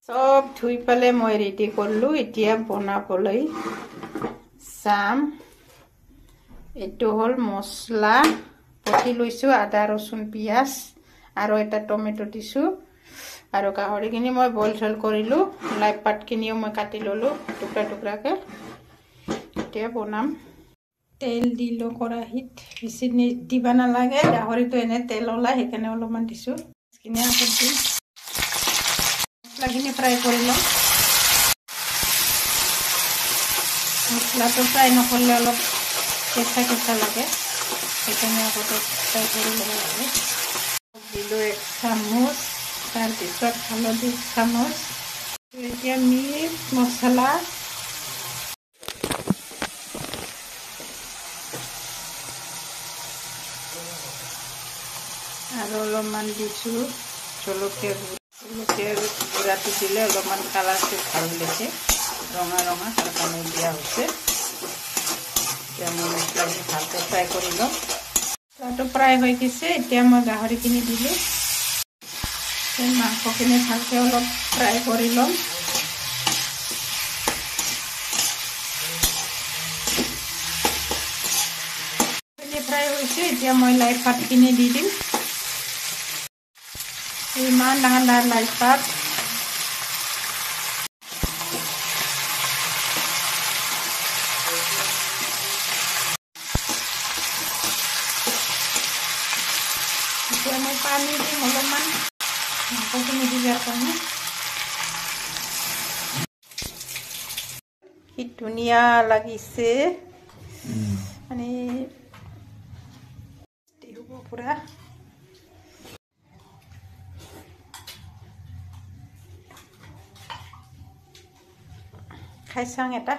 সব ধুই পেলে মই রেডি করলু এতিয়া বনাবলৈ চাম এটো হল মশলা পটি লৈছো আদা রসুন পিয়াজ আৰু এটা টমেটো দিছো আৰু গাহৰিখিনি মই বইল চল কৰিলো লাই পাতখিনিও মই কাটি ললো টুকৰা টুকৰাকে এতিয়া বনাম তেল দিলো কৰাহিত বেছি দিবা নালাগে গাহৰিটো এনে তেল ওলাই সেইকাৰণে অলপমান দিছো কিনে আগত দিম মছলাখিনি ফ্ৰাই কৰি লম মছলাটো ফ্ৰাই নকৰিলে অলপ কেঁচা কেঁচা লাগে সেইকাৰণে আগতে ফ্ৰাই কৰি ল'ব লাগে দিলো 1 চামুচ তাৰপিছত হালধি 1 চামুচ এতিয়া মিট মছলা আৰু অলপমান দিছো জলকীয়া গুড়াটো দিলে অলপমান কালাৰটো ভাল লাগে ৰঙা ৰঙা তাৰকাৰণে দিয়া হৈছে এতিয়া মই মছলাটো ভালকৈ ফ্ৰাই কৰি লম মছলাটো ফ্ৰাই হৈ গৈছে এতিয়া মই গাহৰিখিনি দিলোঁ মাংসখিনি ভালকৈ অলপ ফ্ৰাই কৰি লম ফ্ৰাই হৈছে এতিয়া মই লাই পাতখিনি দি দিম ইমান ডাঙৰ লাই পাত এতিয়া মই পানী দিম অলপমান মাংসখিনি দিয়াৰ কাৰণে কি ধুনীয়া লাগিছে মানে পুৰা খাই চাং এটা